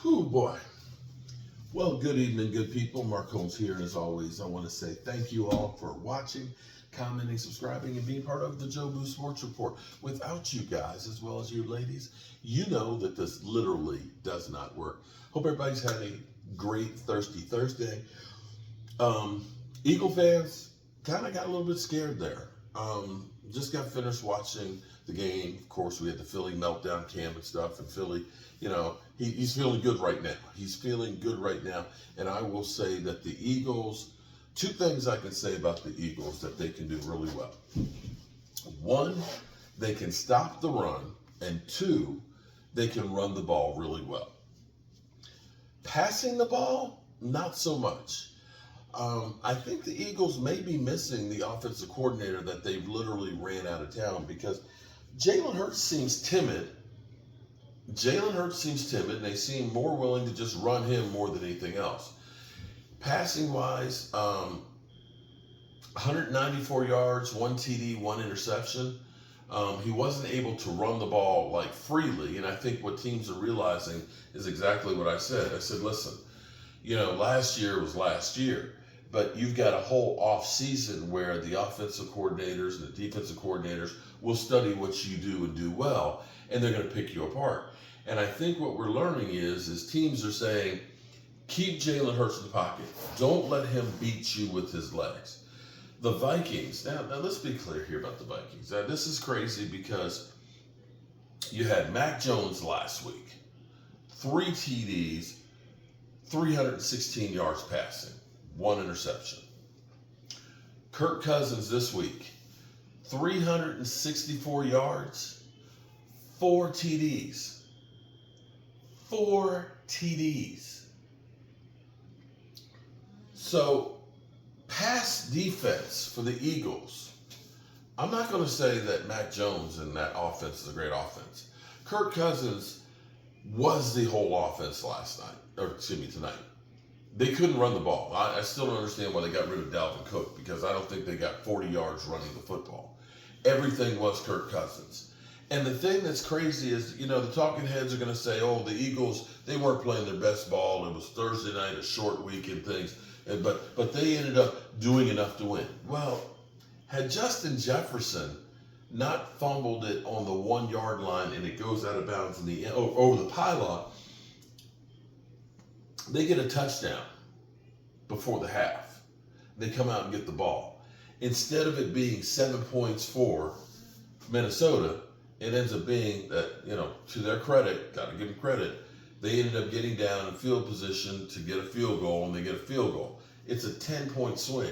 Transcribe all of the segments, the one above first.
Oh boy. Well, good evening, good people. Mark Holmes here, and as always, I want to say thank you all for watching, commenting, subscribing, and being part of the Joe Boo Sports Report. Without you guys, as well as you ladies, you know that this literally does not work. Hope everybody's had a great Thirsty Thursday. Eagle fans kind of got a little bit scared there. Just got finished watching the game. Of course, we had the Philly meltdown cam and stuff, and Philly, he's feeling good right now. He's feeling good right now. And I will say that the Eagles, two things I can say about the Eagles that they can do really well. One, they can stop the run, and two, they can run the ball really well. Passing the ball, not so much. I think the Eagles may be missing the offensive coordinator that they've literally ran out of town, because Jalen Hurts seems timid. And they seem more willing to just run him more than anything else. Passing wise, 194 yards, 1 TD, 1 interception. He wasn't able to run the ball like freely, and I think what teams are realizing is exactly what I said. I said, listen, last year was last year, but you've got a whole off season where the offensive coordinators and the defensive coordinators will study what you do and do well, and they're going to pick you apart. And I think what we're learning is teams are saying, keep Jalen Hurts in the pocket. Don't let him beat you with his legs. The Vikings, now let's be clear here about the Vikings. Now, this is crazy because you had Mac Jones last week, 3 TDs, 316 yards passing, 1 interception. Kirk Cousins this week, 364 yards, 4 TDs. 4 TDs. So, pass defense for the Eagles. I'm not going to say that Mac Jones and that offense is a great offense. Kirk Cousins was the whole offense tonight. They couldn't run the ball. I still don't understand why they got rid of Dalvin Cook, because I don't think they got 40 yards running the football. Everything was Kirk Cousins. And the thing that's crazy is, the talking heads are going to say, oh, the Eagles, they weren't playing their best ball. It was Thursday night, a short week and things. But they ended up doing enough to win. Well, had Justin Jefferson not fumbled it on the 1 yard line and it goes out of bounds over the pylon, they get a touchdown before the half. They come out and get the ball. Instead of it being 7 points for Minnesota, it ends up being that, to their credit, got to give them credit, they ended up getting down in field position to get a field goal, and they get a field goal. It's a 10-point swing.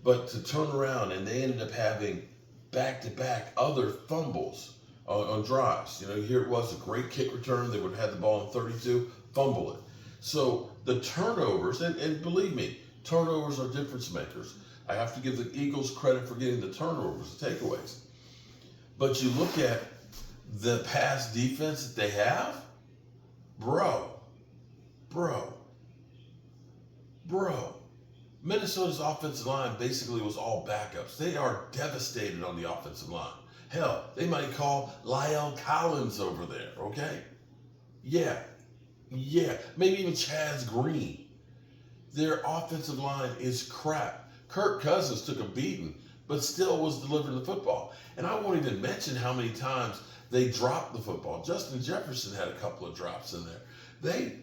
But to turn around, and they ended up having back-to-back other fumbles on drives. Here it was, a great kick return. They would have had the ball in 32, fumble it. So the turnovers, and believe me, turnovers are difference makers. I have to give the Eagles credit for getting the turnovers, the takeaways. But you look at the pass defense that they have, bro. Minnesota's offensive line basically was all backups. They are devastated on the offensive line. Hell, they might call Lyle Collins over there, okay? Yeah, maybe even Chaz Green. Their offensive line is crap. Kirk Cousins took a beating, but still was delivering the football. And I won't even mention how many times they dropped the football. Justin Jefferson had a couple of drops in there. They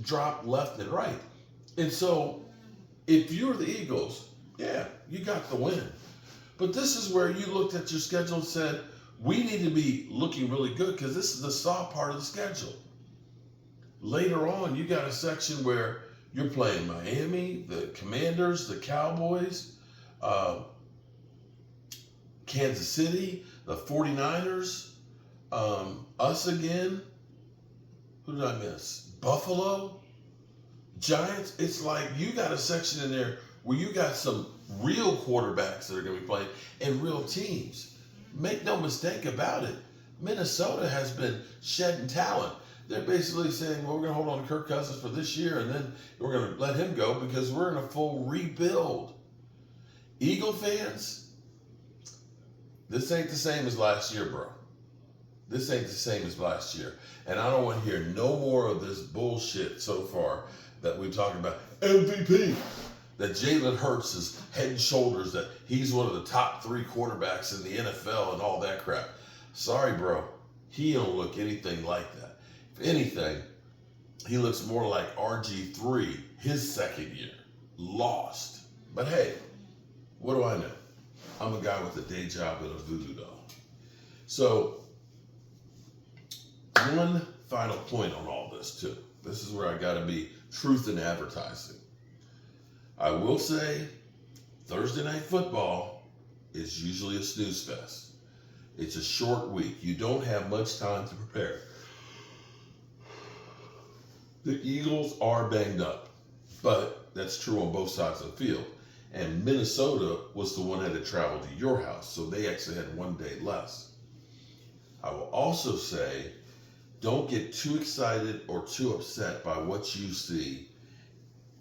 dropped left and right. And so, if you're the Eagles, yeah, you got the win. But this is where you looked at your schedule and said, we need to be looking really good, because this is the soft part of the schedule. Later on, you got a section where you're playing Miami, the Commanders, the Cowboys, Kansas City, the 49ers, us again. Who did I miss? Buffalo, Giants. It's like you got a section in there where you got some real quarterbacks that are going to be playing and real teams. Make no mistake about it. Minnesota has been shedding talent. They're basically saying, well, we're going to hold on to Kirk Cousins for this year, and then we're going to let him go because we're in a full rebuild. Eagle fans, this ain't the same as last year, bro. This ain't the same as last year. And I don't want to hear no more of this bullshit so far that we're talking about MVP. That Jalen Hurts is head and shoulders, that he's one of the top 3 quarterbacks in the NFL and all that crap. Sorry, bro. He don't look anything like that. If anything, he looks more like RG3, his second year. Lost. But hey, what do I know? I'm a guy with a day job and a voodoo doll. So, one final point on all this, too. This is where I got to be truth in advertising. I will say, Thursday Night Football is usually a snooze fest. It's a short week. You don't have much time to prepare. The Eagles are banged up, but that's true on both sides of the field. And Minnesota was the one that had traveled to your house, so they actually had 1 day less. I will also say, don't get too excited or too upset by what you see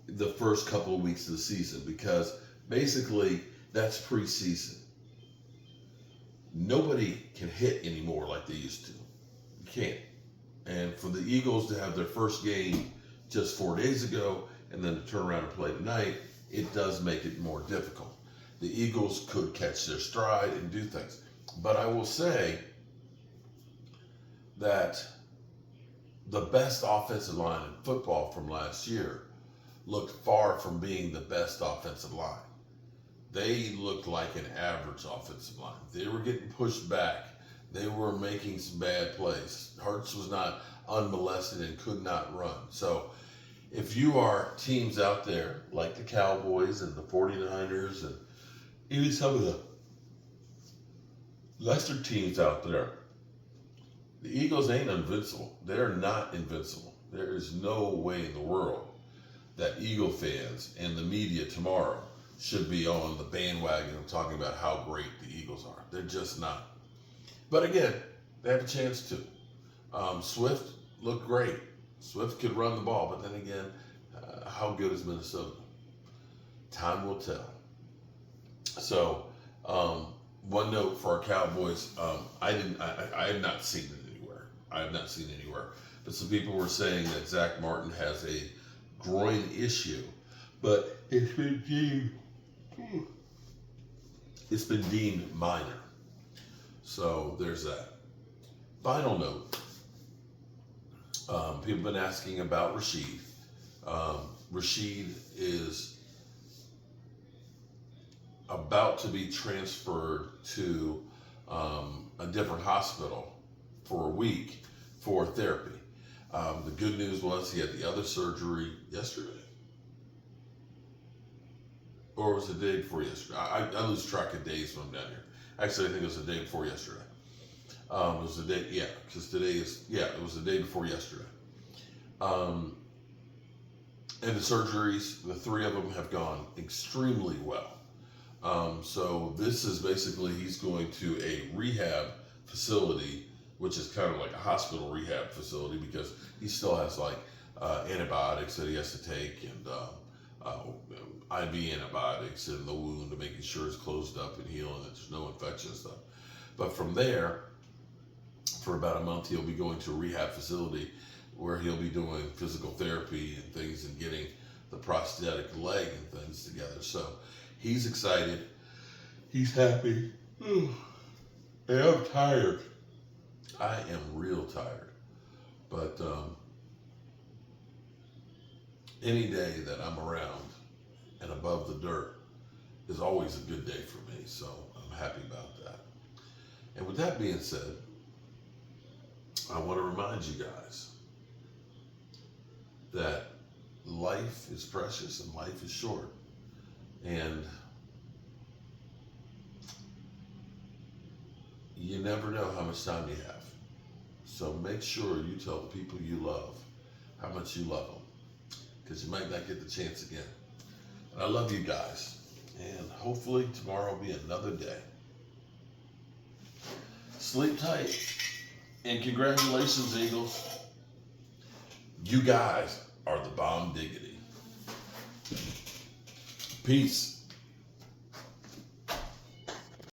the first couple of weeks of the season, because basically that's preseason. Nobody can hit anymore like they used to. You can't. And for the Eagles to have their first game just 4 days ago and then to turn around and play tonight, it does make it more difficult. The Eagles could catch their stride and do things. But I will say that the best offensive line in football from last year looked far from being the best offensive line. They looked like an average offensive line. They were getting pushed back. They were making some bad plays. Hurts was not unmolested and could not run. So if you are teams out there like the Cowboys and the 49ers and even some of the lesser teams out there, the Eagles ain't invincible. They're not invincible. There is no way in the world that Eagle fans and the media tomorrow should be on the bandwagon of talking about how great the Eagles are. They're just not. But again, they have a chance to. Swift looked great. Swift could run the ball, but then again, how good is Minnesota? Time will tell. So, one note for our Cowboys, I have not seen it anywhere. I have not seen it anywhere. But some people were saying that Zach Martin has a groin issue, but it's been deemed minor. So there's that. Final note. People have been asking about Rashid. Rashid is about to be transferred to a different hospital for a week for therapy. The good news was he had the other surgery yesterday. Or was it the day before yesterday? I lose track of days when I'm down here. Actually, I think it was the day before yesterday. It was the day, yeah, because today is, yeah, it was the day before yesterday. And the surgeries, the 3 of them have gone extremely well. So this is basically, he's going to a rehab facility, which is kind of like a hospital rehab facility, because he still has like antibiotics that he has to take, and IV antibiotics in the wound to making sure it's closed up and healing, and there's no infection and stuff. But from there, for about a month, he'll be going to a rehab facility where he'll be doing physical therapy and things and getting the prosthetic leg and things together. So he's excited. He's happy. And I'm tired. I am real tired. But any day that I'm around and above the dirt is always a good day for me. So I'm happy about that. And with that being said, I want to remind you guys that life is precious and life is short. And you never know how much time you have. So make sure you tell the people you love how much you love them, because you might not get the chance again. And I love you guys. And hopefully tomorrow will be another day. Sleep tight. And congratulations, Eagles. You guys are the bomb diggity. Peace.